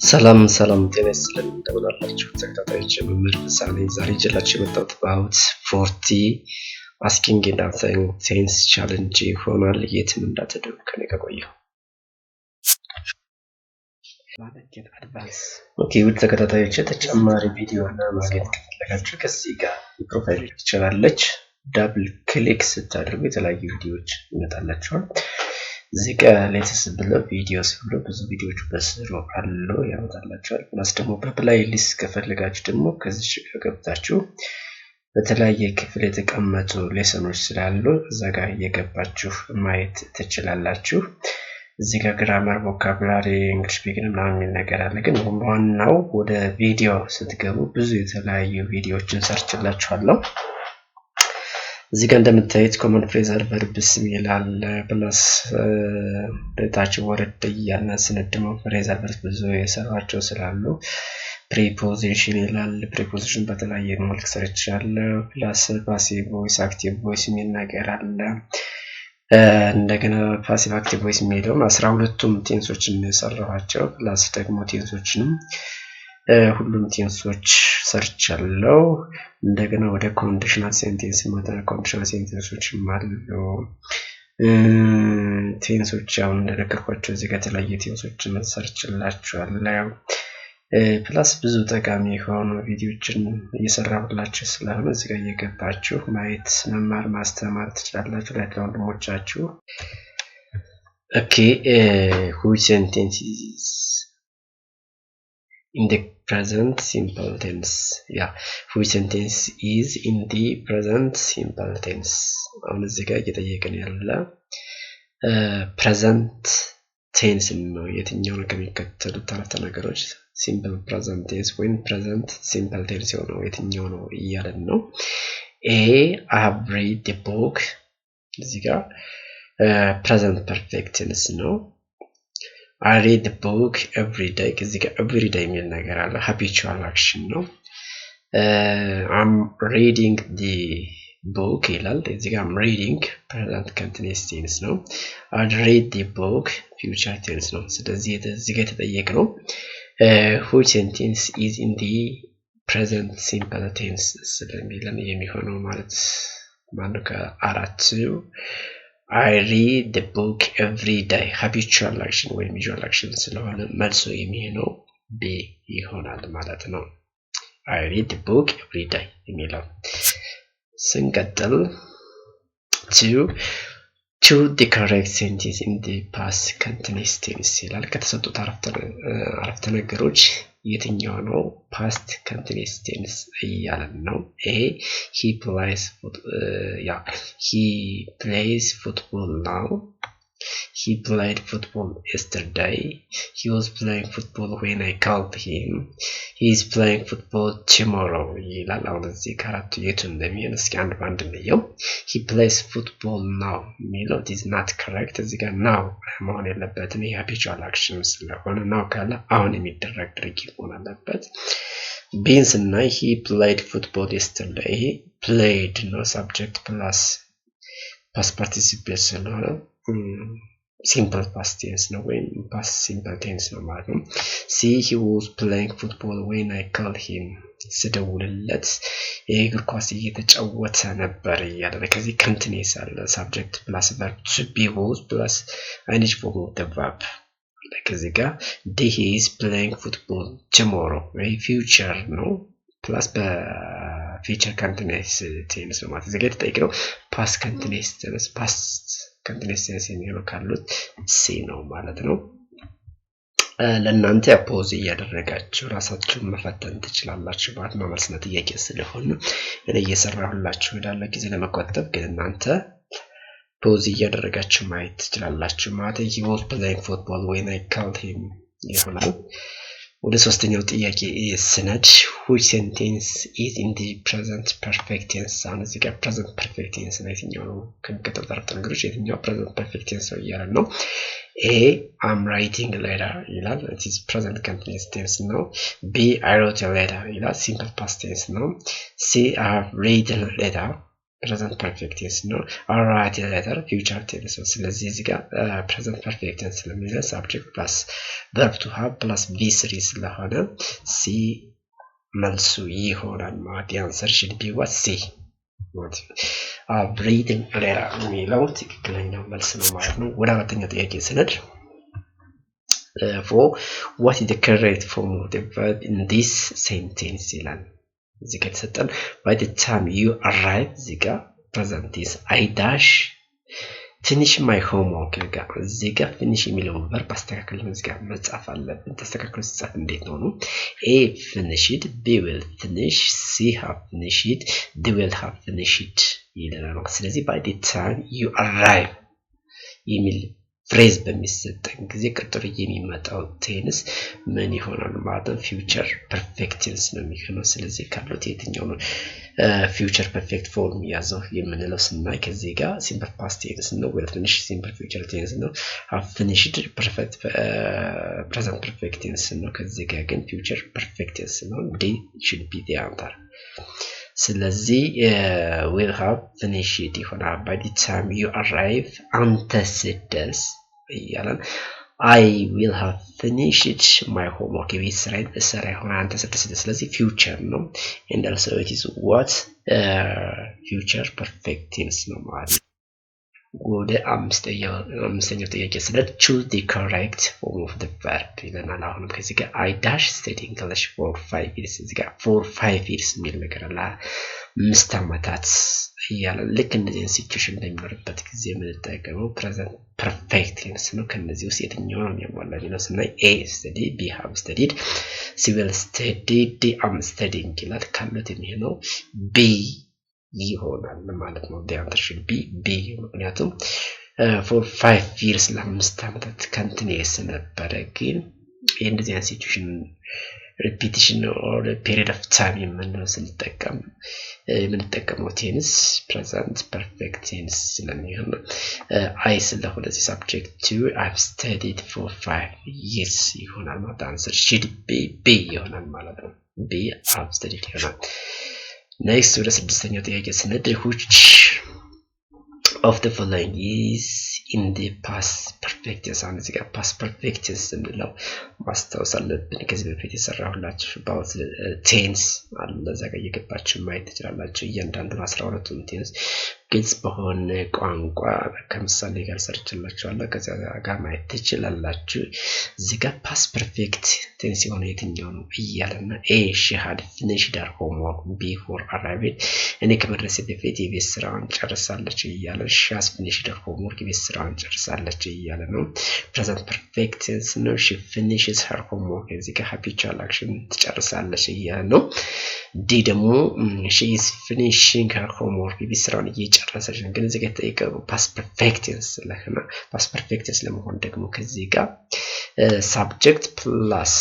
ሰላም ጤና ይስጥልን እንደምን አላችሁ ተከታታዮች መምህር ፍሳኔ ዛሬ ይዤላችሁ የመጣሁት about 40 asking and answering tense challenge ይሆናል የትም እንዳትሄዱ ከኔ ጋር ቆዩ ማለትም አድቫንስ ኦኬ ውድ ተከታታዮች ተጨማሪ ቪዲዮ እና ማግኘት ከፈለጋችሁ ከዚህ ጋር ፕሮፋይል ትችላለች ዳብል ክሊክ ስታደርጉ የተለያዩ ቪዲዮዎች ይመጣላችኋል እዚህ ጋር ሌተስት ብለው ቪዲዮስ ብለው ብዙ ቪዲዮዎች በስሩ አሉ ያመጣላችኋል ፕላስ ደግሞ በፕሌይሊስት ከፈለጋችሁ ደግሞ ከዚህ ጋር ገብታችሁ በተለያየ ክፍል የተቀመጡ ሌሰኖች ስላሉ እዛ ጋር እየገባችሁ ማየት ትችላላችሁ እዚህ ጋር ግራመር ቮካቡላሪ እንግሊሽ ስፒኪንግ ምናምን ነገር አለ ግን ዋናው ወደ ቪዲዮ ስትገቡ ብዙ የተለያዩ ቪዲዮዎችን ሰርችላችኋለሁ እዚህ ጋር እንደምታዩት ኮመን ፍሬዘል ቨርብስ ይላል ፕላስ ታች ወርድ ያና ስንድሞ ፍሬዘል ቨርብ ብዙ የሰራቸው ስላሉ ፕሪፖዚሽን ይላል ፕሪፖዚሽን በተለያየ መልክ ሰርቻለሁ ፕላስ ፓሲቭ ቮይስ አክቲቭ ቮይስ የሚል ነገር አለ እንደገና ፓሲቭ አክቲቭ ቮይስ የሚለው 12ቱም ቴንሶችን የሰራኋቸው ፕላስ ደግሞ ቴንሶችንም ሁሉም ቴንሶች ሰርቻለሁ እንደገና ወደ ኮንዲሽናል ሴንቴንስ ማተር ኮንዲሽናል ሴንቴንሶች አሉ ቴንሶች አሁን እንደነገርኳችሁ እዚህ ጋር የተለያየ ቴንሶችን ሰርችላችኋለሁ ፕላስ ብዙ ጠቃሚ የሆኑ ቪዲዮዎችን እየሰራሁላችሁ ስለሆነ እዚህ ጋር እየገባችሁ ማየት መማር ማስተማር ትችላላችሁ ለወንድሞቻችሁ ኦኬ which sentences in the present simple tense which sentence is in the present simple tense አሁን እዚህ ጋር እየጠየቀን ያለ present tense ነው የትኛው ነው ከሚከተሉት አረፍተ ነገሮች simple present tense ወይም present simple tense ነው የትኛው ነው እያለን ነው a I have read the book እዚህ ጋር present perfect tense ነው I read the book every day እዚህ ጋር every day የሚል ነገር አለ habitual action ነው I'm reading the book ይላል እዚህ ጋር I'm reading present continuous tense ነው I read the book future tense ነው ስለዚህ እዚህ ጋር የተጠየቀው which sentence is in the present simple tense ስለሚለን የሚሆነው ማለት ማነው ከአራቱ I read the book every day habitual action ወይም usual action ስለሆነ መልሱ የሚሆነው B ይሆናል ማለት ነው I read the book every day የሚለው ስንቀጥል to the correct sentence in the past continuous tense ይላል ከተሰጡት አረፍተ ነገሮች የትኛው ነው past continuous tense እያለን ነው A he plays football now he played football yesterday he was playing football when I called him he is playing football tomorrow ይላል አሁን እዚህ ካራቱ የቱ እንደሚሆን እስኪ አንድ ባንድ እንየው he plays football now የሚለው is not correct እዚህ ጋር now መሆን የለበትም ይሄ habitual action ስለሆነ now ካለ አሁን የሚደረግ ድርጊት መሆን አለበት ቢንስ እና he played football yesterday played no subject plus past participle ስለሆነ simple past tense ነው ወይም past simple tense ነው ማለት ነው see he was playing football when I called him ስደውልለት የእግር ኳስ እየተጫወተ ነበር እያለ ከዚህ continuous አለ subject plus verb to be was plus ing form of the verb ከዚህ ጋር he is playing football tomorrow ወይ future ነው plus future continuous tense ነው ማለት እዚህ ጋር ተጠይቀው past continuous tense past continuous tense የሚሆነው ካሉት C ነው ማለት ነው ለእናንተ ፖዝ እያደረጋችሁ ራሳችሁን መፈተን ትችላላችሁ ማለት ነው መልስና ጥያቄ ስለሆነ እኔ እየሰራሁላችሁ እንዳለ ጊዜ ለመቆጠብ ግን እናንተ ፖዝ እያደረጋችሁ ማየት ትችላላችሁ ማለት he was playing football when I called him ይሆናል ወደ ሶስተኛው ጥያቄ ስነድ which sentence is in the present perfect tense አሁን እዚህ ጋር present perfect tense ነው የትኛው ነው ከሚከተሉት አረፍተ ነገሮች የትኛው present perfect tense ነው እያለን ነው A I'm writing a letter ይላል it is present continuous tense ነው B I wrote a letter ይላል simple past tense ነው C I have read a letter present perfect tense ነው alright later future tense ነው ስለዚህ እዚህ ጋር present perfect tense ስለሚለው subject plus verb to have plus v3 ስለሆነ c መልሱ ይሆናል ማለት the answer should be what c breathing ሌላ የሚለው ትክክለኛው መልስ ነው ማለት ነው ወደ አራተኛው ጥያቄ ስንሄድ for what is the correct form of the verb in this sentence ይላል እዚህ ጋር ተሰጠን by the time you arrive እዚህ ጋር present is I dash finish my homework ጋር እዚህ ጋር finish የሚለውን verb አስተካክለን እዚህ ጋር መጻፍ አለብን ተስተካክሎ ሲጻፍ እንዴት ነው A finished B will finish C have finished D will have finished ይላል ስለዚህ by the time you arrive የሚል phrase በሚሰጠን ጊዜ ቀጥሎ የሚመጣው ቴንስ ምን ይሆናል ማለት ነው future perfect tense ነው የሚሆነው ስለዚህ ካሉት የትኛው ነው future perfect form ያዘው የምንለው ስናይ ከዚህ ጋር simple past tense ነው will finish simple future tense ነው have finished perfect present perfect tense ነው ከዚህ ጋር ግን future perfect tense ነው they should be the answer ስለዚህ will have finished ይሆናል by the time you arrive antecedents ያለን I will have finished my homework if it's right ሰራ ይሆናል antecedents ስለዚህ future ነው and also it is what future perfect tense ነው ማለት ወደ አምስተኛው ጥያቄ ስለ choose the correct form of the verb ይለናል አሁንም ከዚህ ጋር I dash study English for 5 years እዚህ ጋር for 5 years የሚል ነገር አለ 5 ዓመታት ያለ ልክ እንደዚህ ሲቹዌሽን በሚኖርበት ጊዜ የምንጠቀመው present perfect tense ነው ከነዚህ ውስጥ የትኛው ነው የሚያሟላ ነው ስናይ A study B have studied C will study D am studying ይላል ካሉት የሚሆነው B ይሆናል ማለት ነው the answer should be B ምክንያቱም for 5 years ለ5 ዓመታት continuous ነበረ ግን እንደዚህ አይነት ሲቹዌሽን repetition or period of time የምንለው ስንጠቀም የምንጠቀመው tense present perfect tense ስለሚሆን I ስለሆነ this subject to I've studied for 5 years ይሆናል ማለት ነው answer should be B ይሆናል ማለት ነው B I've studied ይሆናል next ወደ ስድስተኛው ጥያቄ ስንሄድ which of the following is in the past perfect tense and the past perfect tense እንለው ማስታወስ አለብን ከዚህ በፊት የሰራሁላችሁ about tense አለ ዘጋ እየገባችሁ ማየት ትችላላችሁ እያንዳንዱን 12ቱን tense ግልጽ በሆነ ቋንቋ ከምሳሌ ጋር ሰርችላችኋለሁ ከዛ ጋር ማየት ትችላላችሁ እዚህ ጋር past perfect tense የሆነ የትኛው ነው እያለና A she had finished her homework before arriving እኔ ከመድረሴ በፊት የቤት ስራውን ጨርሳለች እያለ she has finished her homework የቤት ስራውን ጨርሳለች እያለ ነው present perfect tense ነው she finishes her homework እዚህ ጋር habitual action ትጨርሳለች እያለ ነው D ደግሞ she is finishing her homework የቤት ስራውን እየጨረሰች ነው ግን እዚህ ጋር ተጠይቀው past perfect tense ስለሆነ past perfect tense ለመሆን ደግሞ ከዚህ ጋር subject plus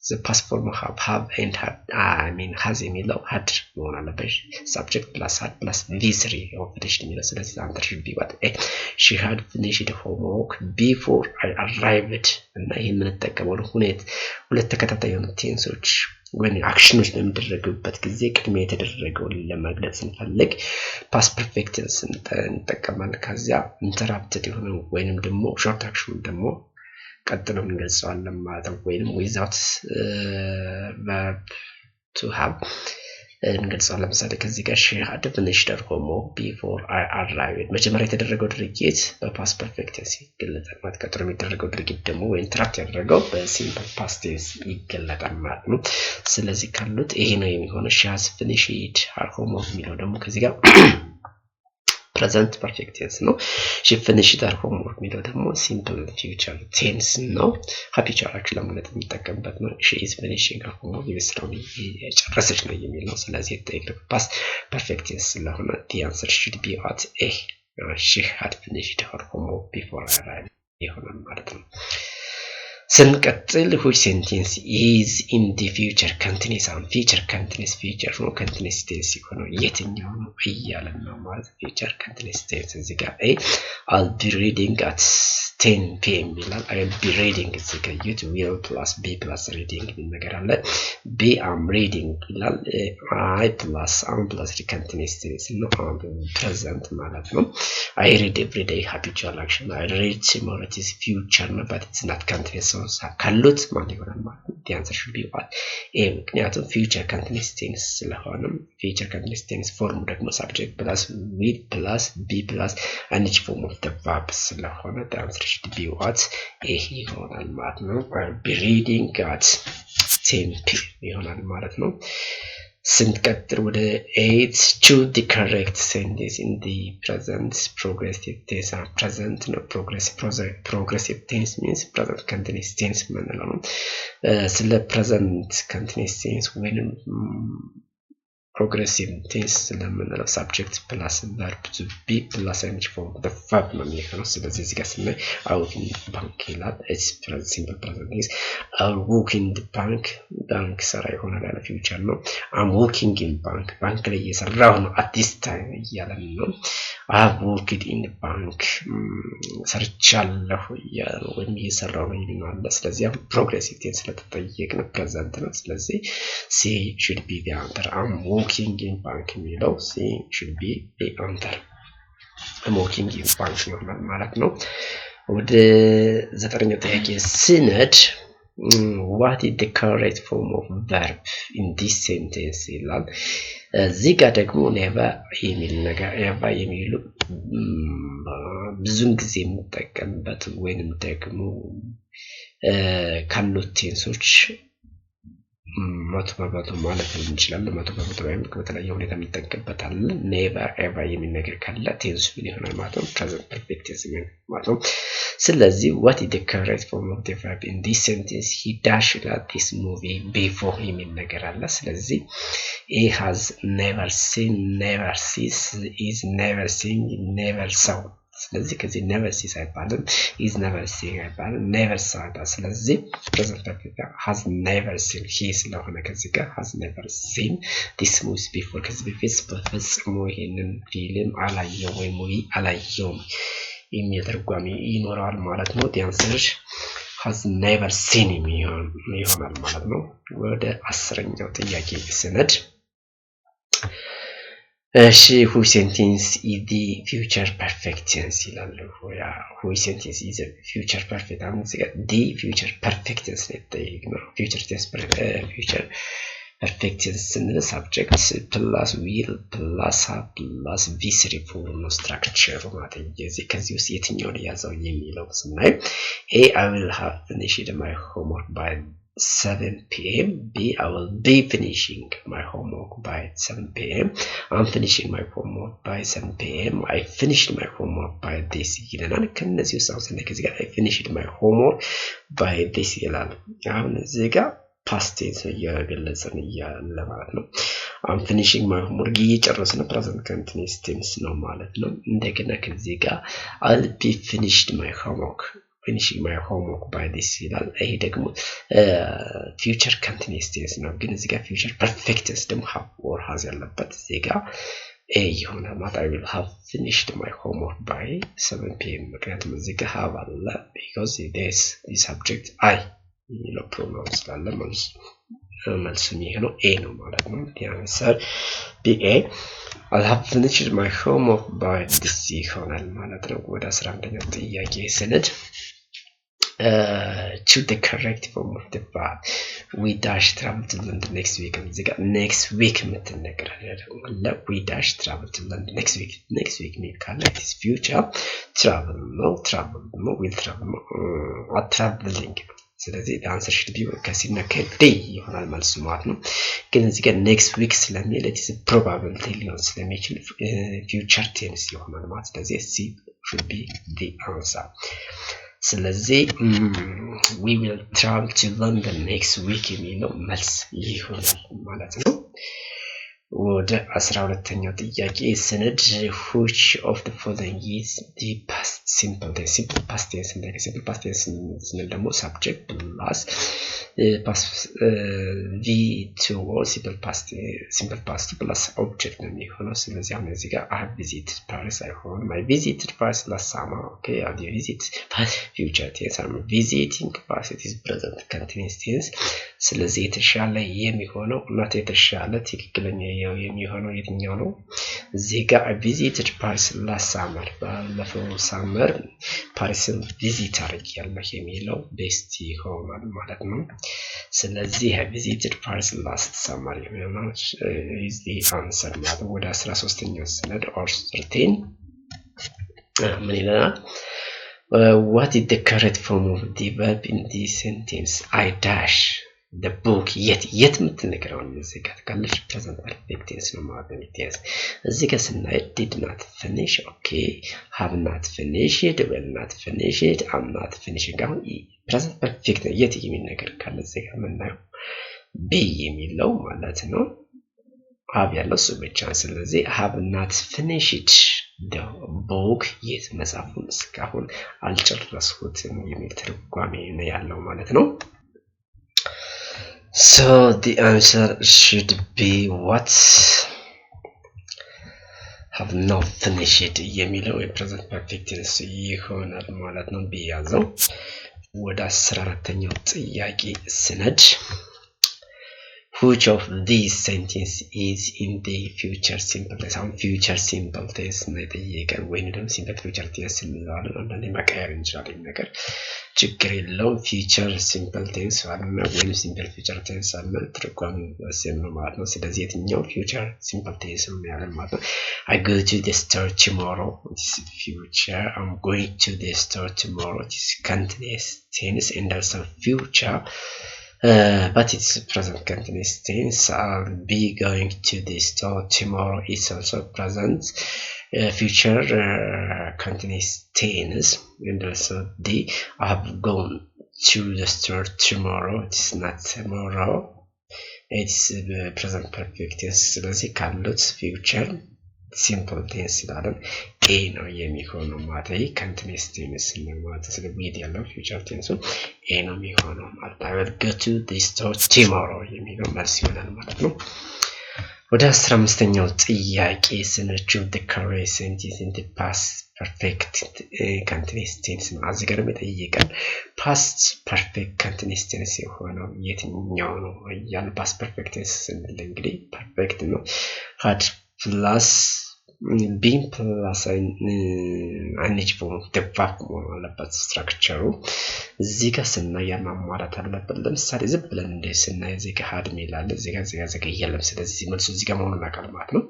the past form of have and had has የሚለው had መሆን አለበት subject plus had plus v3 of finished የሚለው ስለዚህ answer should be what she had finished homework before I arrived እና ይሄን የምንጠቀመው ሁለት ተከታታይ የሆኑ ቴንሶች when actions በሚደረጉበት ጊዜ ቅድሚያ የተደረገውን ለመግለጽ እንፈልግ past perfect tense እንጠቀማለን ከዚያ interrupted የሆነ ወይንም ደግሞ short action ደግሞ ቀጥሎ እንገልጸዋለን ማለት ነው ወይንም without verb to have እንገልጸዋለን ለምሳሌ ከዚህ ጋር she had finished her homework before I arrived መጀመሪያ የተደረገው ድርጊት በpast perfect tense ይገለጻል ማለት ቀጥሎ የሚደረገው ድርጊት ደግሞ ወይ interrupt ያደረገው በsimple past tense ይገለጻል ማለት ነው ስለዚህ ካሉት ይሄ ነው የሚሆነው she has finished her homework የሚለው ደግሞ ከዚህ ጋር present perfect tense ነው she finished her homework የሚለው ደግሞ simple future tense ነው habitual action ለማለት የሚጠቀምበት ነው she is finishing her homework የስራውን እየጨረሰች ነው የሚል ነው ስለዚህ የተጠየቀው past perfect tense ስለሆነ the answer should be what A she had finished her homework before I arrived ይሆናል ማለት ነው ስንቀጥል which sentence is in the future continuous and future continuous future ነው continuous tense ይሆናል የትኛው ነው እያለን ነው ማለት future continuous tense እዚህ ጋር I'll be reading at 10 p.m. ይላል I will be reading እዚህ ጋር you will plus be plus reading ነገር አለ be I'm reading ይላል I plus am plus continuous tense ነው present ማለት ነው I read every day habitual action I read tomorrow is future ነው but it's not continuous so ካሉት ማለት ይሆናል ማለት ነው the answer should be what ምክንያቱም future continuous tense ስለሆነ future continuous tense form ደግሞ subject plus will plus be plus and each form of the verb ስለሆነ the answer should be what ይሆናል ማለት ነው I'll be reading at 10 p.m. ይሆናል ማለት ነው ስንቀጥል ወደ 8 choose the correct sentence in the present progressive tense present no progressive tense means present continuous tense ማለት ነው ስለ present continuous tense ወይንም progressive tense ስለምንለው subject plus verb to be plus any form the verb ነው የሚሆነው ስለዚህ እዚህ ጋር ስናይ I work in the bank ይላል it's present simple present tense I work in the bank ሰራ ይሆናል ያለ future ነው I'm working in bank ላይ እየሰራሁ ነው at this time እያለን ነው I have worked in the bank ሰርቻለሁ ወይም እየሰራሁ ነው ይላል ስለዚህ progressive tense ስለተጠየቅን present ነው ስለዚህ C should be the answer I'm working in bank የሚለው C should be the answer I'm working in bank ማለት ነው ወደ ዘጠነኛው ጥያቄ ስነድ what is the correct form of verb in this sentence ይላል እዚህ ጋር ደግሞ never የሚል ነገር never የሚሉ ብዙም ጊዜ የምጠቀምበት ወይንም ደግሞ ካሉት ቴንሶች መቶ ማለት እንችላለን መቶ ወይም በተለያየ ሁኔታ የሚጠቀምበታል never ever የሚል ነገር ካለ ቴንስ ምን ይሆናል ማለት ነው present perfect tense ማለት ነው ስለዚህ what is the correct form of the verb in this sentence he dashed at this movie before የሚል ነገር አለ ስለዚህ he has never seen never sees is never seen never saw ስለዚህ ከዚህ never sees አይባልም is never seen አይባልም never saw አይባልም ስለዚህ present perfect has never seen he ስለሆነ ከዚህ ጋር has never seen this movie before ከዚህ በፊት በፍጹም ይሄንን ፊልም አላየው ወይ ሙቪ አላየውም የሚል ትርጓሜ ይኖራል ማለት ነው the answer has never seen ይሆናል ማለት ነው ወደ 10ኛው ጥያቄ ስነድ who sentence is the future perfect tense ይላል who sentence is the future perfect አሁን እዚህ ጋር the future perfect tense ነው future tense future perfect tense ስንል subject plus will plus have plus v3 form ነው structure ማለት ነው ከዚህ ውስጥ የትኛውን ያዘው የሚለው ስናይ a I will have finished my homework by 7 p.m. B I will be finishing my homework by 7 p.m. I'm finishing my homework by 7 p.m. I finished my homework by this ይላል ከነዚህ ውስጥ አሁን ከዚህ ጋር I finished my homework by this ይላል አሁን እዚህ ጋር past tense እየገለጸን ያለ ማለት ነው I'm finishing my homework እየጨረስን present continuous tense ነው ማለት ነው እንደገና ከዚህ ጋር I'll be finished my homework finishing my homework by this ይላል ይሄ ደግሞ future continuous tense ነው ግን እዚህ ጋር future perfect tense ደግሞ have or has ያለበት እዚህ ጋር ይሆናል ማለት I will have finished my homework by 7 p.m. ምክንያቱም እዚህ ጋር have አለ because this subject I የሚለው pronoun ስላለ መልሱ የሚሆነው A ነው ማለት ነው the answer be A I'll have finished my homework by this ይሆናል ማለት ነው ወደ 11ኛው ጥያቄ ስንድ choose the correct form of the verb we dash travel to London next week እዚህ ጋር next week የምትነገረው we dash travel to London next week የሚል ካለ it is future travel ነው will travel traveling ስለዚህ the answer should be ከሲና ከዴ ይሆናል መልሱ ማለት ነው ግን እዚህ ጋር next week ስለሚል it is probability ሊሆን ስለሚችል future tense ይሆናል ማለት ስለዚህ C should be the answer ስለዚህ we will travel to London next week የሚለው መልስ ይሆናል ማለት ነው ወደ 12ኛው ጥያቄ ስንድ which of the following is the past simple tense simple past tense simple past tense ስንል ደግሞ subject plus past v2 or simple past plus object ነው የሚሆነው ስለዚህ አሁን እዚህ ጋር I have visited Paris አይሆንም I visited Paris last summer okay I visit past future tense I'm visiting Paris it is present continuous tense ስለዚህ የተሻለ የሚሆነው እናት የተሻለ ትክክለኛ የሚሆነው የትኛው ነው እዚህ ጋር I visited Paris last summer ባለፈው ሳመር ፓሪስን ቪዚት አድርጌያለሁ የሚለው ቤስት ይሆናል ማለት ነው ስለዚህ I visited Paris last summer የሚለው is the answer ማለት ወደ 13ኛው ሰነድ or 13 ምን ይላል what is the correct form of the verb in this sentence I dash the book yet ምትነገረው እዚህ ጋር ካለሽ present perfect tense ነው ማለት ነው tense እዚህ ጋር ስናይ did not finish okay have not finished will not finish it am not finishing አሁን present perfect yet የሚል ነገር ካለ እዚህ ጋር ምናየው be የሚለው ማለት ነው have ያለው እሱ ብቻ ስለዚህ have not finished the book yet መጽሐፉን እስካሁን አልጨረስኩትም የሚል ትርጓሜ ነው ያለው ማለት ነው So the answer should be what have not finished የሚለው present perfect tense ይሆናል ማለት ነው ቢያዘው ወደ 14ኛው ጥያቄ ስነድ which of these sentence is in the future simple tense አሁን future simple tense ነው የጠየቀን ወይንም ደግሞ simple future tense እንለዋለን አንዳንዴ መቀየር እንችላለን ነገር ችግር የለውም future simple tense አለና ወይንም simple future tense አለ ትርጓሜ ወሰን ነው ማለት ነው ስለዚህ የትኛው future simple tense ነው ያለን ማለት ነው I go to the store tomorrow this is future I'm going to the store tomorrow this is continuous tense and also future but it's present continuous tense I'll be going to the store tomorrow is also present future continuous tense and also the I have gone to the store tomorrow it's not tomorrow it's present perfect tense ስለዚህ ካሉት future simple tense ስላለን a ነው የሚሆነው ማለት ነው continuous tense ነው ማለት ስለዚህ ያለው future tense a ነው የሚሆነው ማለት I will go to the store tomorrow የሚለው መልስ ይሆናል ማለት ነው ወደ 15ኛው ጥያቄ ስንቹ the correct sentence in the past perfect continuous tense ነው አዝገርም የጠየቀን past perfect continuous tense የሆነው የትኛው ነው ያን past perfect tense ስንል እንግዲህ perfect ነው had plus being plus አንጅ form the verb መሆን አለበት ስትራክቸሩ እዚህ ጋር ስናይ ማሟላት አለበት ለምሳሌ ዝም ብለን እንደ ስናይ እዚህ ጋር had ሚላል እዚህ ጋር የለም ስለዚህ መልሱ እዚህ ጋር መሆኑን አቃል ማለት ነው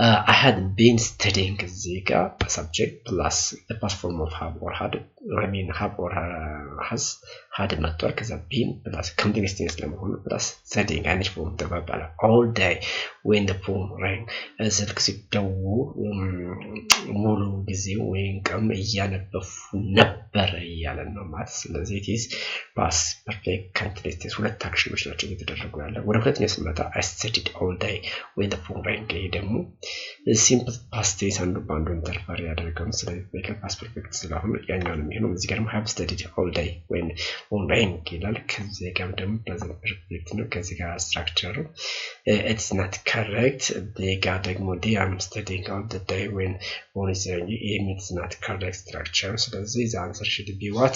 I had been studying Zika subject plus the past form of have or had I mean have or has had መጥቷል ከዛ been plus continuous tense ለመሆኑ plus studying አንድ form ተባባለ all day when the phone rang ስልክ ሲደውል ሙሉ ጊዜ ወይን ቀን እያነበብኩ ነበር እያለን ነው ማለት ስለዚህ it is past perfect continuous tense ሁለት አክሽኖች ናቸው እየተደረጉ ያለው ወደ ሁለተኛው ስንመጣ I studied all day when the phone rang ደግሞ simple past tense አንዱ ባንዱ ኢንተርፈር ያደርጋል ስለዚህ በቃ past perfect ስለሆነ ያኛው ነው የሚሆነው እዚህ ጋር ደግሞ have studied all day when online ይላል ከዚህ ጋር ደግሞ present perfect ነው ከዚህ ጋር ስትራክቸሩ it's not correct they got ደግሞ they are studying all the day when is it's not correct structure ስለዚህ the answer should be what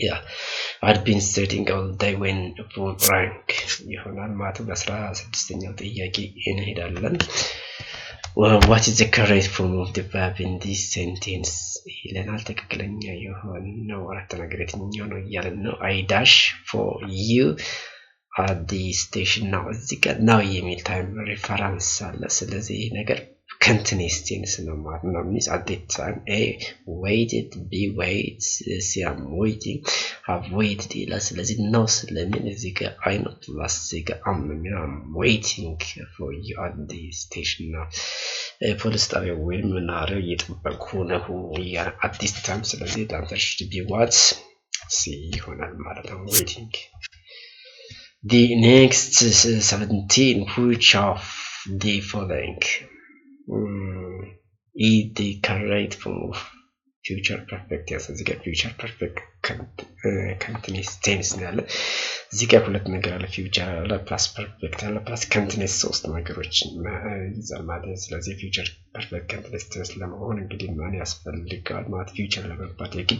yeah I'd been studying all day when phone rang ይሆናል ማለት ነው 16ኛው ጥያቄ እንሄዳለን what is the correct form of the verb in this sentence ይለናል ትክክለኛ የሆነው አረፍተ ነገር የትኛው ነው እያለን ነው I dash for you at the station now እዚህ ጋር now የሚል ታይም ሪፈረንስ አለ ስለዚህ ነገር continuous tense ነው ማለት ነው means at that time a waited b waits c am waiting have waited ይላል ስለዚህ ነው ስለምን እዚህ ጋር I not plus እዚህ ጋር am waiting for you at the station now ፖሊስ ጣቢያ ወይም ምናረ እየጠበቅኩ ነው at this time ስለዚህ the answer should be what c ይሆናል ማለት ነው waiting the next 17 which of the following is the correct form of future perfect tense? እዚህ ጋር future perfect continuous tense ነው ያለ። እዚህ ጋር ሁለት ነገር አለ፣ future አለ plus perfect አለ plus continuous ሶስት ነገሮች ይዛል ማለት ነው። ስለዚህ future perfect continuous tense ለመሆን እንግዲህ ማን ያስፈልጋል ማለት future ለመባል የግድ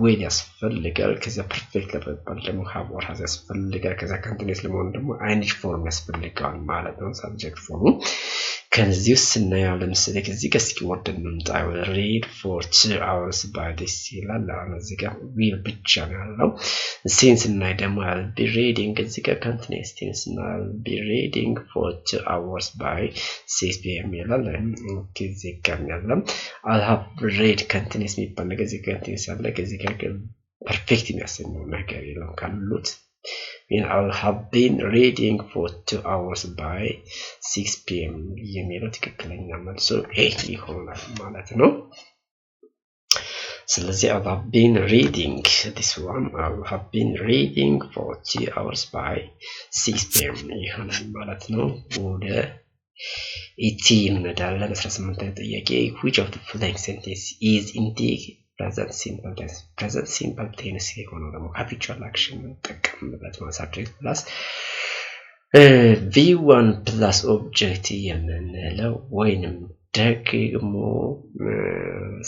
will ያስፈልጋል። ከዛ perfect ለመባል ደግሞ have or has ያስፈልጋል። ከዛ continuous ለመሆን ደግሞ ing form ያስፈልጋል ማለት ነው። subject form ከዚህ ውስጥ ስናየው ለምሳሌ ከዚህ ጋር እስኪ ወርደን እንምጣ። read for 2 hours by this ይላል። አሁን እዚህ ጋር will ብቻ ነው ያለው። since ስናይ ደግሞ I'll be reading እዚህ ጋር continuous tense እና I'll be reading for 2 hours by 6 p.m. ይላል። ከዚህ ጋር ያለው I'll have read continuous የሚባል ነገር እዚህ ጋር continuous አለ። ከዚህ ጋር perfect የሚያሰኘው ነገር የለም ካሉት I'll have been reading for 2 hours by 6 p.m. የሚለው ትክክለኛ መልሱ ኤ ይሆናል ማለት ነው። ስለዚህ I'll have been reading this one I'll have been reading for 2 hours by 6 p.m. ይሆናል ማለት ነው። ወደ 18 እንሄዳለን። 18 ጥያቄ which of the following sentence is indeed present simple tense የሆነው ደግሞ habitual action እንጠቀምበት ማለት subject plus v1 plus object የምንለው ወይንም ደግሞ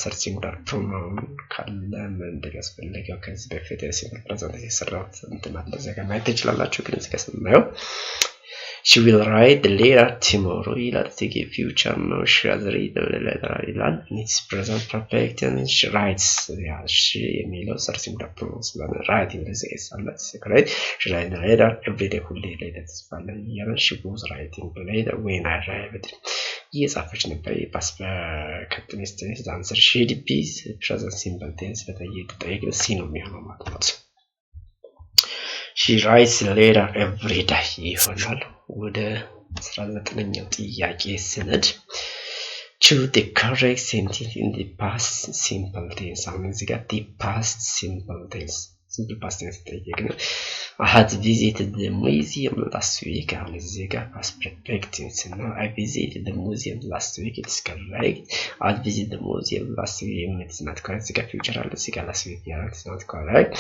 searching for pronoun ካለ ምን እንደሚያስፈልገው ከዚህ በፊት simple present የሰራሁት እንትን አለ እዛ ጋር ማየት ትችላላችሁ። ግን እዚህ ጋር ስናየው she will write the letter tomorrow ይላል። እዚህ ጋር future ነው። she has read the letter ይላል። it's present perfect and she writes ያ she የሚለው searching for pronoun ስለሆነ write እንደዚህ ይሳላል። right she writes the letter every day ሁሌ letter ትጽፋለች እያለ she was writing the letter when I arrived እየጻፈች ነበር። ፓስ በከንቲኒስ ቴንስ answer should be present simple tense በተጠየቀ ሲ ነው የሚሆነው ማለት ነው። she writes the letter every day ይሆናል። ወደ 19ኛው ጥያቄ ስንድ choose the correct sentence in the past simple tense አሁን እዚህ ጋር the past simple tense simple past tense ጠየቅን። I had visited the museum last week አሁን እዚህ ጋር past perfect tense ነው። I visited the museum last week it's correct. I visited the museum last week it's not correct. እዚህ ጋር future አለ እዚህ ጋር last week ያለው it's not correct.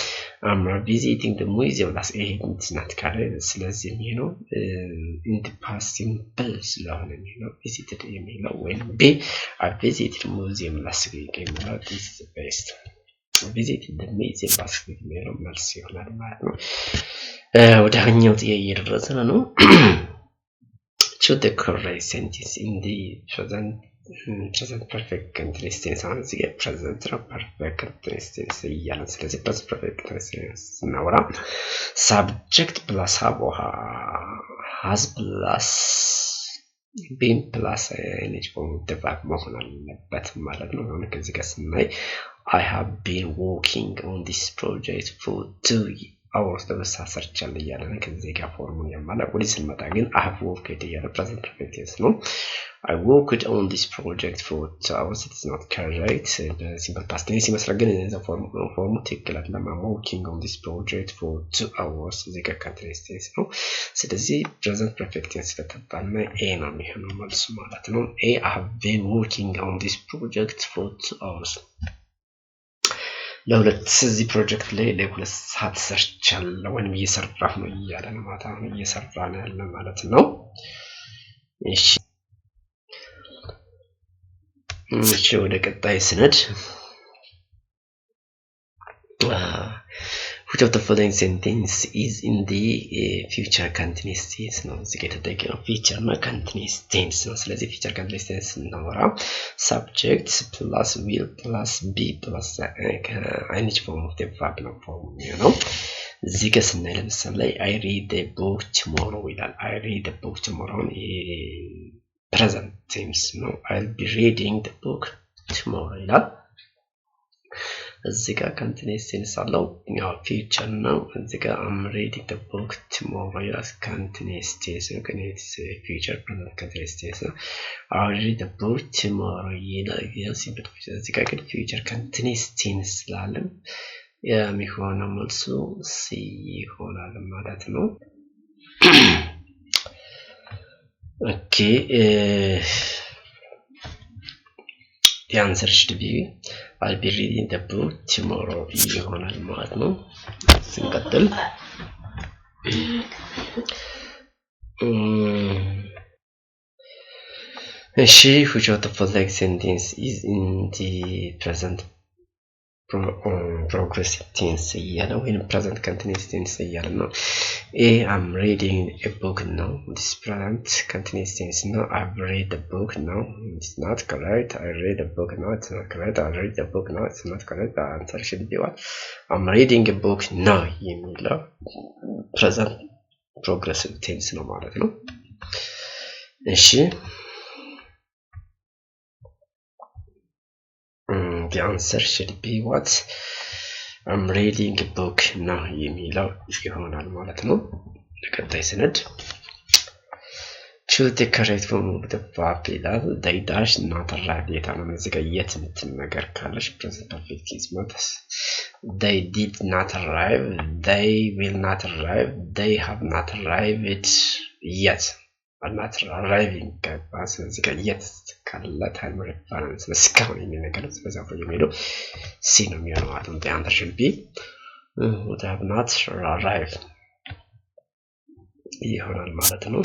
I'm visiting the museum last week it's not correct. ስለዚህ የሚሆነው in the past simple ስለሆነ የሚሆነው visited የሚለው ወይም b I visited the museum last week የሚለው this is the best. visited the museum last week የሚለው መልስ ይሆናል ማለት ነው። ወደ ኛው ጥያቄ እየደረስን ነው። choose the correct sentence in the present perfect continuous tense አሁን እዚህ ጋር present ነው perfect continuous tense እያለን ስለዚህ present perfect continuous tense ስናወራ subject plus have or has plus been plus ing form develop መሆን አለበት ማለት ነው። አሁን ከዚህ ጋር ስናይ I have been working on this project for 2 hours ተመሳሰርቻለ እያለ ነው። ከዚህ ጋር ፎርሙን ያማላ ወዲህ ስንመጣ ግን I have worked እያለ present perfect tense ነው። I worked on this project for 2 hours it is not correct. simple past tense ይመስላል ግን እዛ ፎርሙ ትክክል አይደለም። I'm working on this project for 2 hours እዚህ ጋር continuous tense ነው። ስለዚህ present perfect tense ስለተባለ ኤ ነው የሚሆነው መልሱ ማለት ነው። A I have been working on this project for 2 hours ለሁለት እዚህ ፕሮጀክት ላይ ለሁለት ሰዓት ሰርቻለሁ ወይንም እየሰራሁ ነው እያለ ነው ማለት ነው። እየሰራ ነው ያለ ማለት ነው። እሺ ወደ ቀጣይ ስነድ which of the following sentence is in the future continuous tense ነው። እዚህ ጋር የተጠየቀው future እና continuous tense ነው። ስለዚህ future continuous tense እናወራ subject plus will plus be plus ing form of the verb ነው ነው። እዚህ ጋር ስናይ ለምሳሌ I read the book tomorrow ይላል። I read the book tomorrow present tense ነው። I'll be reading the book tomorrow ይላል። እዚህ ጋር continuous tense አለው ያው future ነው። እዚህ ጋር I'm reading the book tomorrow ይላል continuous tense ነው። continuous future present continuous tense ነው። I'll read the book tomorrow ይላል simple future። እዚህ ጋር ግን future continuous tense ስላለን የሚሆነው መልሱ C ይሆናል ማለት ነው። Okay, the answer should be I'll be reading the book tomorrow ይሆናል ማለት ነው ስንቀጥል which of the following sentence is in the present progressive tense እያለ ወይም present continuous tense እያለ ነው I'm reading a book now. This present continuous tense now. I've read the book now. It's not correct. I read the book now. It's not correct. I read the book now. It's not correct. The answer should be what? I'm reading a book now. የሚለው present progressive tense ነው ማለት ነው እሺ the answer should be what? I'm reading a book now የሚለው ይሆናል ማለት ነው ለቀጣይ ሰነድ choose the correct form of the verb ይላል they dash not arrive የታ ነው መዘግየት እንትን ነገር ካለሽ present perfect is ማለት they did not arrive they will not arrive they have not arrived yet are not arriving ከባስ መዘግየት ካለ time reference እስካሁን የሚል ነገር ስለዚህ አሁን የሚለው ሲ ነው የሚሆነው ማለት ነው the answer should be would have not arrived ይሆናል ማለት ነው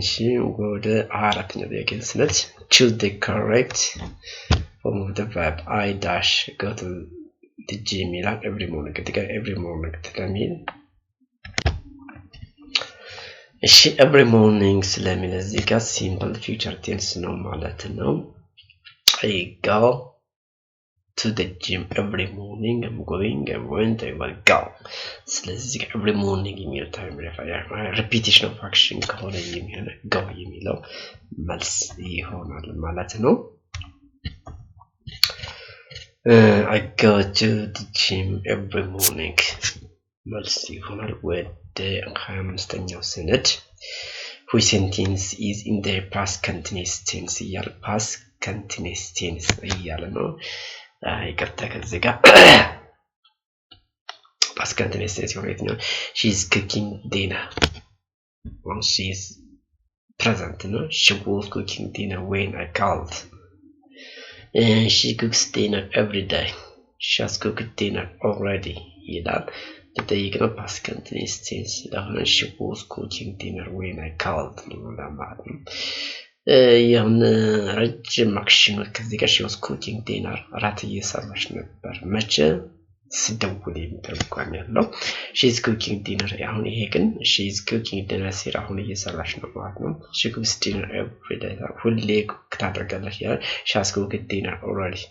እሺ ወደ አራተኛው ጥያቄ ስንት choose the correct form of the verb I dash go to the gym ይላል every morning ስለሚል እሺ every morning ስለሚል እዚህ ጋር simple future tense ነው ማለት ነው I go to the gym every morning I'm going and when I will go ስለዚህ every morning የሚል time repetition of action ከሆነ የሚሆነው go የሚለው መልስ ይሆናል ማለት ነው I go to the gym every morning መልስ ይሆናል ወደ 25ኛው ሰነድ which sentence is in the past continuous tense እያለ past continuous tense እያለ ነው ይቅርታ ከዚህ ጋር past continuous tense ነው she is cooking dinner when she is present no she was cooking dinner when I called she cooks dinner every day she has cooked dinner already ይላል ተጠይቀው past continuous tense ስለሆነ she was cooking dinner when I called ማለት ነው የሆነ ረጅም አክሽን ከዚህ ጋር she was cooking dinner ራት እየሰራች ነበር መቼ ስደውል የሚተርጓም ያለው she is cooking dinner አሁን ይሄ ግን she is cooking dinner ሲል አሁን እየሰራች ነው ማለት ነው she cooks dinner every day ሁሌ ታደርጋለች ያለ she has cooked dinner already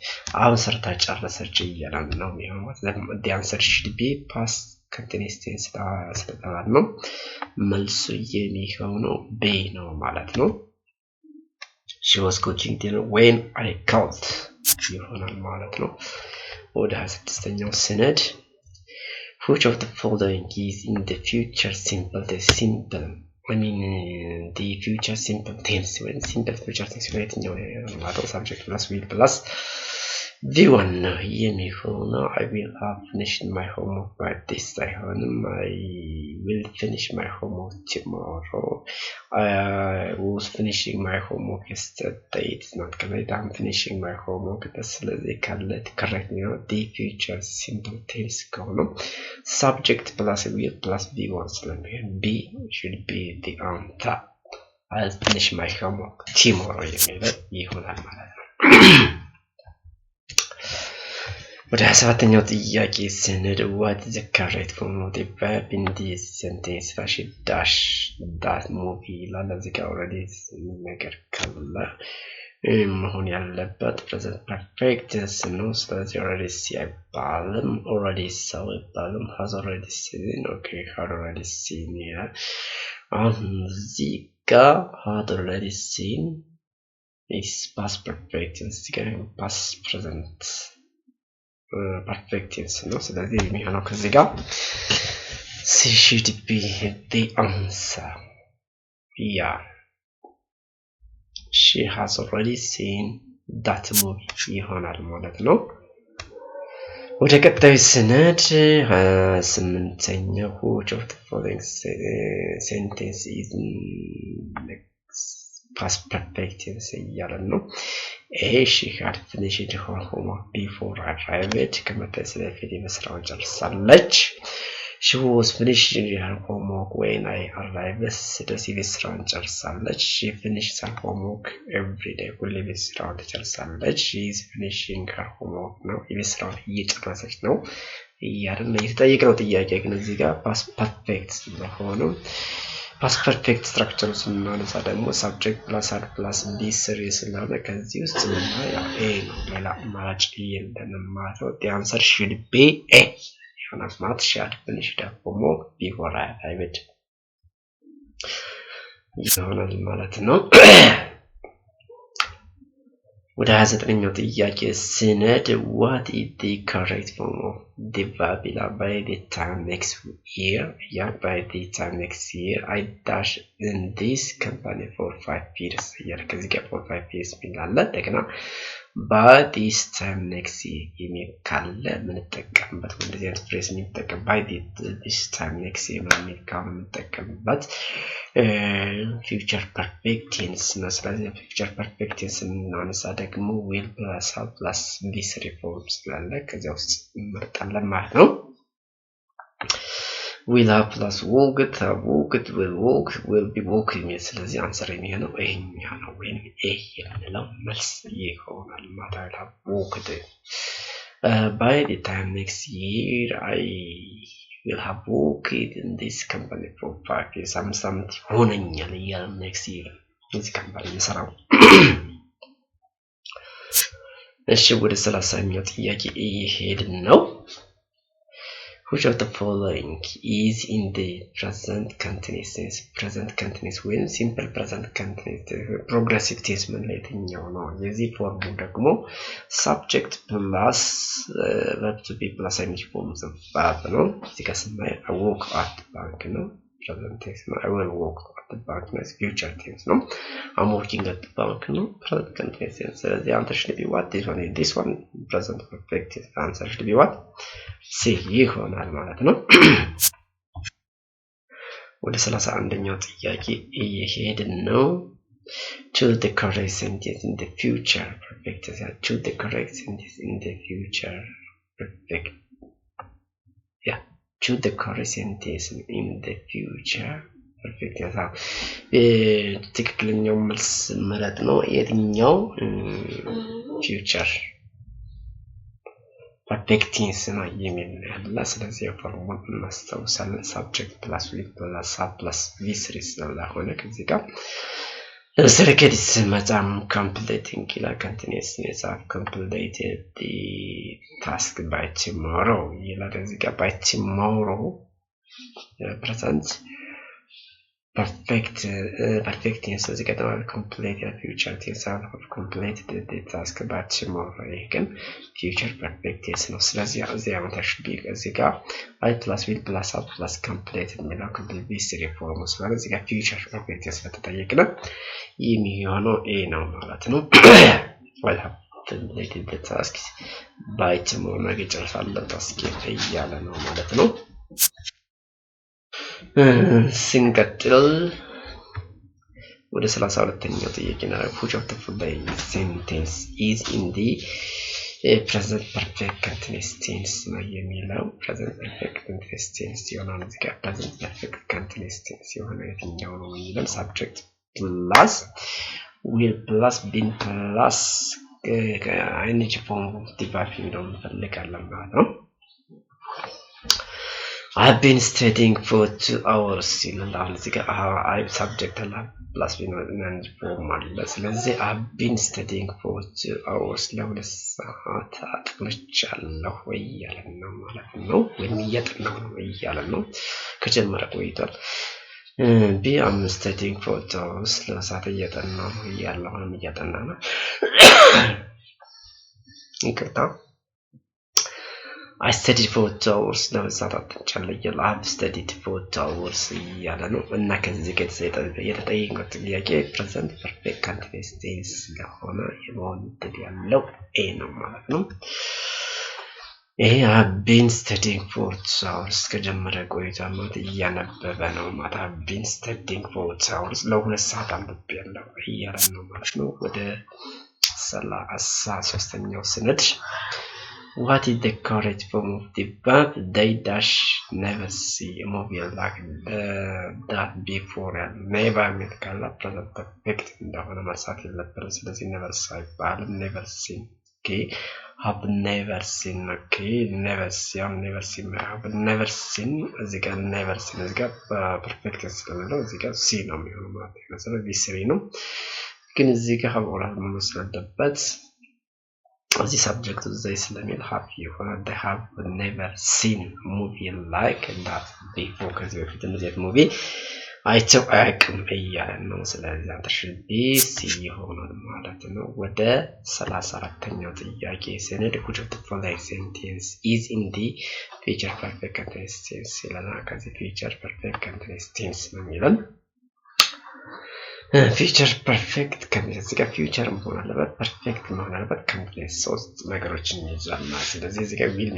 አሁን ሰርታ ጨረሰች እያለን ነው የሚሆነው the answer should be past continuous tense ስለተባለ ነው መልሱ የሚሆነው B ነው ማለት ነው she was cooking dinner when I called ይሆናል ማለት ነው ወደ 26ኛው ሰነድ which of the following is in the future simple the simple I mean the future simple tense when simple future tense የትኛው ነው subject plus will plus V1 ነው የሚሆነው I will have finished my homework by this time I will finish my homework tomorrow I was finishing my homework yesterday it's not correct I'm finishing my homework ስለዚህ correct ነው the future simple tense ከሆነ subject plus will plus V1 ስለሚሆን B should be the answer I'll finish my homework tomorrow የሚለው ይሆናል ማለት ነው ወደ 27ኛው ጥያቄ ስንሄድ what is the correct form of the verb in this sentence dash that movie ይላል እዚህ ጋር already ነገር ካለ መሆን ያለበት present perfect ነው ስለዚህ already see አይባልም already saw አይባልም has already seen okay had already seen ይላል አሁን እዚህ ጋር had already seen is past perfect እዚህ ጋር past present perfect tense ነው ስለዚህ የሚሆነው ከዚህ ጋር C should be the answer yeah she has already seen that movie ይሆናል ማለት ነው ወደ ቀጣዩ ስነድ ስምንተኛው which of the following sentence is past perfect እያለ ነው። she had finished her homework before I arrived ከመድረስ በፊት የመስራውን ጨርሳለች። she was finishing her homework when I arrived ስለዚህ የመስራውን ጨርሳለች። she finished her homework every day ሁሌ የመስራውን ትጨርሳለች። she is finishing her homework ነው የመስራውን እየጨረሰች ነው እያልን የተጠየቀው ጥያቄ ግን እዚህ ጋር past perfect ስለሆነ past perfect structure ስናነሳ ደግሞ subject plus ad plus be serious ስለሆነ ከዚህ ውስጥ ያው a ነው ሌላ አማራጭ የለንም ማለት ነው። the answer should be a ይሆናል ማለት she had finished her homework before I arrived ይሆናል ማለት ነው። ወደ 29ኛው ጥያቄ ስነድ what is the correct form of the verb by the time next year by the time next year I dash in this company for 5 years ከዚህ ጋር for 5 years ሚላለ ደግና by this time next year የሚል ካለ ምን ተጠቀምበት እንደዚህ አይነት ፍሬዝ የሚጠቀም by this time next year ማለት ካለ ምን ተጠቀምበት future perfect tense ነው። ስለዚህ future perfect tense እናነሳ ደግሞ will plus have plus be three forms ስላለ ከዚያ ውስጥ እንመርጣለን ማለት ነው። will have plus walked have walked will walk will be walking ስለዚህ አንሰር የሚሆነው ይሄኛው ነው ወይም ይሄ ያለው መልስ ይሆናል ማለት ነው። walked by the time next year I will have worked in this company for 5 years አምስት ሆነኛል እያለ next year እዚህ ካምፓኒ የሰራው። እሺ ወደ 30ኛው ጥያቄ እየሄድን ነው። which of the following is in the present continuous tense present continuous when simple present continuous progressive tense ምን ላይ የትኛው ነው? የዚህ ፎርሙ ደግሞ subject plus verb to be plus ing forms verb ነው። እዚህ ጋር ስናይ I walk at the bank ነው present tense ነው። I will walk at the bank ነው future tense ነው። I'm working at the bank ነው present continuous tense። ስለዚህ answer should be what this one present perfect tense answer should be what C ይሆናል ማለት ነው። ወደ 31ኛው ጥያቄ እየሄድን ነው። choose the correct sentence in the future perfect choose the correct sentence in the future perfect choose the correct sentence in the future perfect ትክክለኛው መልስ ምረጥ ነው። የትኛው future perfect tense ነው የሚል ያለ ስለዚህ ፎርሙን እናስተውሳለን። subject plus will plus have plus be ስለሆነ ከዚህ ጋር Circuit is madam completing killer continuousness have completed the task by tomorrow ይላል እዚህ ጋር by tomorrow present perfect tense እዚህ ጋር complete future tense have completed the task by tomorrow again future perfect tense ነው። ስለዚህ እዚህ አመታሽ ቢግ እዚህ ጋር I plus will plus have plus completed የሚለው complete be three form ስለዚህ እዚህ ጋር future perfect tense በተጠየቅነ የሚሆነው a ነው ማለት ነው። well have completed the task by tomorrow ነገ ጨርሳለሁ ታስክ እያለ ነው ማለት ነው። ስንቀጥል ወደ 32ኛው ጥያቄ ነው። which of the following sentence is in the present perfect continuous tense ነው የሚለው present perfect continuous tense ይሆናል። እዚህ ጋር present perfect continuous tense የሆነ የትኛው ነው የሚለው subject plus will plus been plus ing form of the verb እንደሆነ እንፈልጋለን ማለት ነው። I've been studying for 2 hours ይላል እዚህ ጋር I subject plus been and form አለ። ስለዚህ I've been studying for 2 hours ለሁለት ሰዓት አጥንቻለሁ እያለን ነው ማለት ነው። ወይም እያጠናሁ ነው እያለን ነው ከጀመረ ቆይቷል። be I'm studying for 2 hours ለሰዓት እያጠናሁ ነው እያለሁ ነው እያጠና ነው ይቅርታ I studied for 2 hours ለሰዓት አጥንቻለሁ I've studied for 2 hours እያለ ነው እና ከዚህ ጋር የተጠየቀው ጥያቄ present perfect continuous tense ስለሆነ የመሆን እድል ያለው a ነው ማለት ነው። ይሄ have been studying for 2 hours ከጀመረ ቆይቷል እያነበበ ነው ማለት have been studying for 2 hours ለሁለት ሰዓት አንብቤያለሁ እያለ ነው ማለት ነው። ወደ 33ኛው ስነድ what is the correct form of the verb they dash never see a movie like that before never የሚል ካለ present perfect እንደሆነ ማሳት የለበትም። ስለዚህ never ሳይባል never seen okay have never seen okay never seen have never seen እዚህ ጋር never seen እዚህ ጋር perfect ስለሚለው እዚህ ጋር see ነው የሚሆነው ማለት ነው። ስለዚህ see ነው ግን እዚህ ጋር have oral መመስል አለበት። እዚህ subject እዚህ ስለሚል have የሆነ they have never seen movie like that before ከዚህ በፊት እንደዚህ ሙቪ አይተው አያውቅም እያለ ነው። ስለዚህ አንተ ሲ ይሆናል ማለት ነው። ወደ 34ኛው ጥያቄ ስንሄድ which of the following sentence is in the future perfect continuous tense ይለናል። ከዚህ future perfect continuous tense ነው የሚለን future perfect continuous ጋር future መሆን አለበት perfect መሆን አለበት continuous ሶስት ነገሮችን ይዟል ማለት ስለዚህ እዚህ ጋር will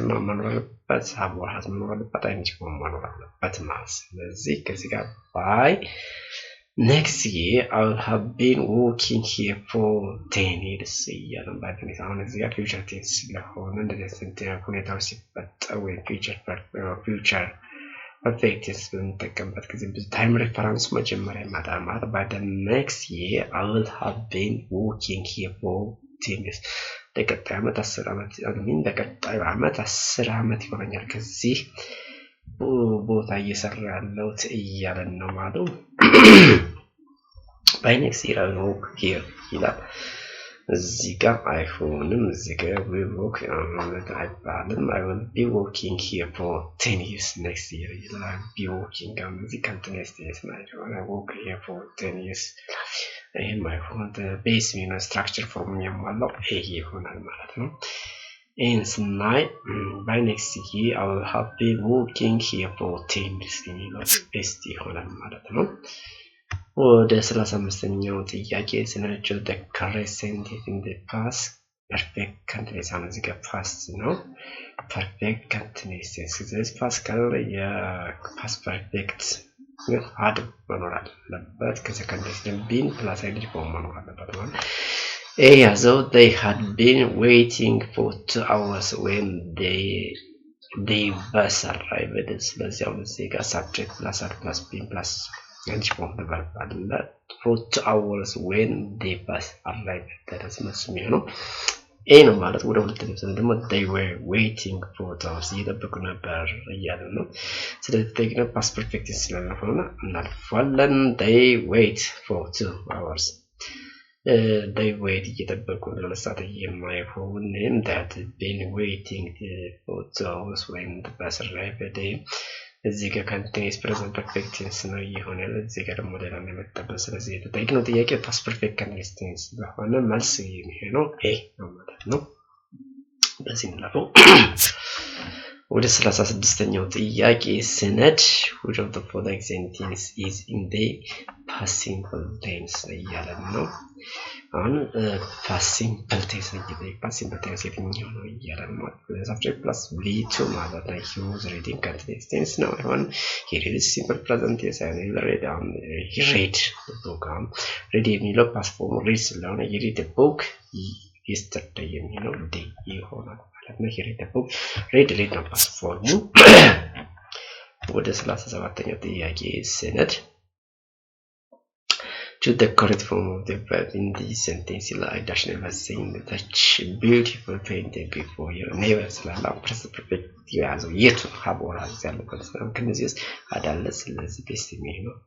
ነው መኖር አለበት have has መኖር አለበት አይንች መኖር አለበት ማለት ስለዚህ ከዚህ ጋር by next year I will have been working here for 10 years እያለን ባይተኒስ አሁን እዚህ ጋር future tense ስለሆነ እንደዚህ ስንት ሁኔታዎች ሲፈጠሩ ወይ future perfect is በምንጠቀምበት ጊዜ ብዙ ታይም ሬፈረንስ መጀመሪያ ይመጣል ማለት by the next year I will have been working here for 10 years ለቀጣይ ዓመት 10 ዓመት አግሚን ለቀጣይ ዓመት 10 ዓመት ይሆነኛል ከዚህ ቦታ እየሰራ ያለው እያለን ነው ማለት by next year I will work here ይላል። እዚህ ጋር አይሆንም እዚህ ጋር we work አይባልም I will be working here for 10 years next year ይላል። be working እዚህ continuous tense ማለት ነው። I work here for 10 years ይሄም አይሆን base means structure form የሚያሟላው ይሄ ይሆናል ማለት ነው። and ስናይ by next year I will have been working here for 10 years የሚለው best ይሆናል ማለት ነው። ወደ 35ኛው ጥያቄ ስንረጨው the correct sentence in the past perfect continuous አሁን እዚህ ጋር past ነው perfect continuous ስለዚህ past ካለ የpast perfect had መኖር አለበት ከዚህ continuous been plus ing form መኖር አለበት ማለት so they had been waiting for 2 hours when they bus arrived ስለዚህ አሁን እዚህ ጋር subject plus had plus been plus and form the verb for 2 hours when they bus arrived that is መስሚያው ነው ማለት ወደ ሁለተኛው ሰው ደግሞ they were waiting for 2 hours እየጠበቁ ነበር እያለ ነው። ስለዚህ ደግሞ past perfect ስለሆነ እናልፋለን they wait for 2 hours they wait እየጠበቁ ለሁለት ሰዓት የማይሆን that been waiting for 2 hours when the bus arrived እዚህ ጋር continuous present perfect tense ነው ይሆናል። እዚህ ጋር ደግሞ ሌላ ነው የመጣበት ስለዚህ የተጠየቅነው ጥያቄ past perfect continuous tense ስለሆነ መልስ የሚሆነው ኤ ነው ማለት ነው። በዚህ እንላፈው ወደ 36ኛው ጥያቄ ስነድ which of the following sentence is in the past simple tense እያለ ነው። አሁን past simple tense past simple tense የትኛው ነው እያለ ነው። subject plus v2 ማለት ነው። he was reading continuous tense ነው ይሆን he read simple present tense and he read the book read የሚለው past form read ስለሆነ he read the book yesterday የሚለው day ይሆናል ማለት ነው። he read the book read ነው past form ወደ 37ኛው ጥያቄ ስነድ to the correct form of the verb in this sentence like dash never seen such beautiful painting before you never ስላለ present perfect ያዘው የቱ have or has ያለበት ነው። ከነዚህ ውስጥ አዳለ ስለዚህ best የሚሆነው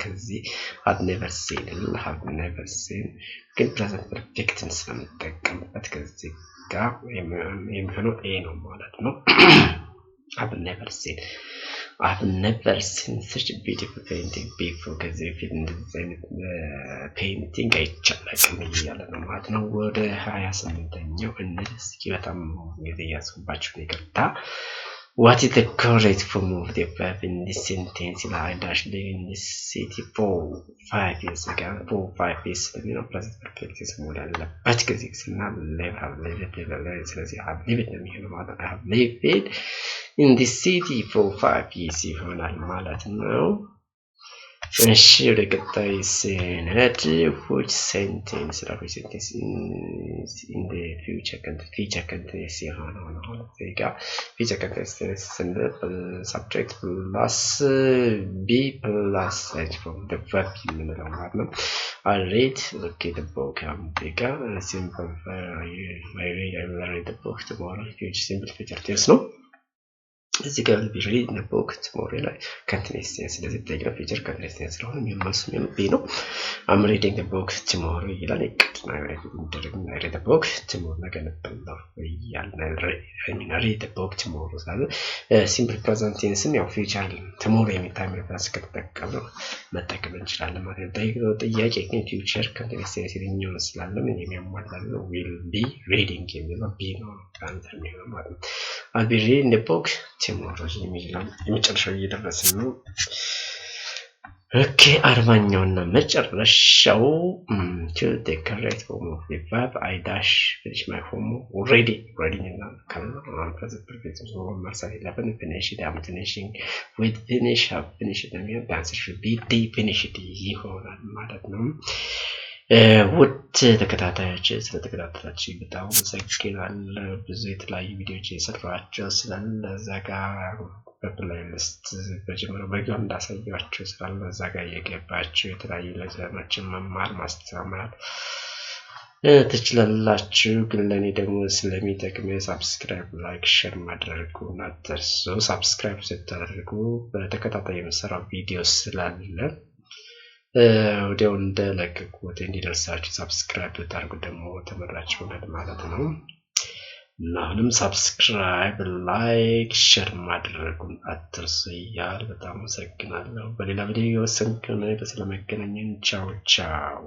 ከዚህ had never seen have never seen ግን present perfect ስለምንጠቀምበት ከዚህ ጋር የሚሆነው ኤ ነው ማለት ነው። have never seen I've never seen such a beautiful painting before ከዚህ በፊት እንደዚህ አይነት ፔይንቲንግ አይቻላቅም እያለ ነው ማለት ነው። ወደ 28ኛው እነዚህ በጣም የያዝኩባችሁ ይቅርታ What is the correct form of the verb in this sentence? I dash live in this city for 5 years ago. 4-5 years present perfect is more than but because it's not live have lived it ስለዚህ have lived የሚሆነው ማለት I have lived in this city for 5 years ይሆናል ማለት ነው። እሺ ወደ ቀጣይ ስንሄድ which sentence in the future continuous የሆነው ነው እዚህ ጋር future continuous ስንል subject plus be plus from the verb የምንለው ማለት ነው። I read the book እዚህ ጋር simple I read the book tomorrow future simple future tense ነው። እዚህ ጋር read the book tomorrow ላይ continuous tense ስለዚህ ጠይቀው future continuous tense ስለሆነ የሚመልስ ቢ ነው። I'm reading the book tomorrow ይላል ይቀጥና read the book tomorrow ነገ ነበር ይላል read the book tomorrow ስለዚህ simple present tense ያው future tomorrow የሚታይ ሪፈረንስ ከተጠቀመ መጠቀም እንችላለን ማለት ነው። ጠይቀው ጥያቄ ግን future continuous tense የሚሆን ስላለ ምን የሚያሟላው will be reading የሚለው ቢ ነው አንተ የሚሆነው ማለት ነው። I'll be reading the book tomorrow የሚለው የመጨረሻው እየደረስን ነው። ኦኬ 40ኛውና መጨረሻው choose the correct form of the verb I dash finish my homework already እና ካለ present perfect so ማሳይ 11 finish it I'm finishing with finish have finished የሚለው the answer should be the finished ይሆናል ማለት ነው። ውድ ተከታታዮች ስለተከታተላችሁ በጣም አመሰግናለሁ። ብዙ የተለያዩ ቪዲዮዎች እየሰራኋቸው ስላለ እዛ ጋር በፕሌይሊስት በጀመረው በጊዜው እንዳሳያችሁ ስላለ እዛ ጋር እየገባችሁ የተለያዩ ለዘመችን መማር ማስተማር ትችላላችሁ። ግን ለኔ ደግሞ ስለሚጠቅም ሰብስክራይብ ላይክ ሼር ማድረጉን አትርሱ። ሰብስክራይብ ስታደርጉ በተከታታይ የምሰራው ቪዲዮ ስላለ ወዲያው እንደለቀቁት እንዲደርሳችሁ ሰብስክራይብ ብታደርጉ ደግሞ ተመራጭ ይሆናል ማለት ነው። እና አሁንም ሰብስክራይብ ላይክ ሼር ማድረጉን አትርሱ እያል በጣም አመሰግናለሁ። በሌላ ቪዲዮ ስለመገናኘን ቻው ቻው።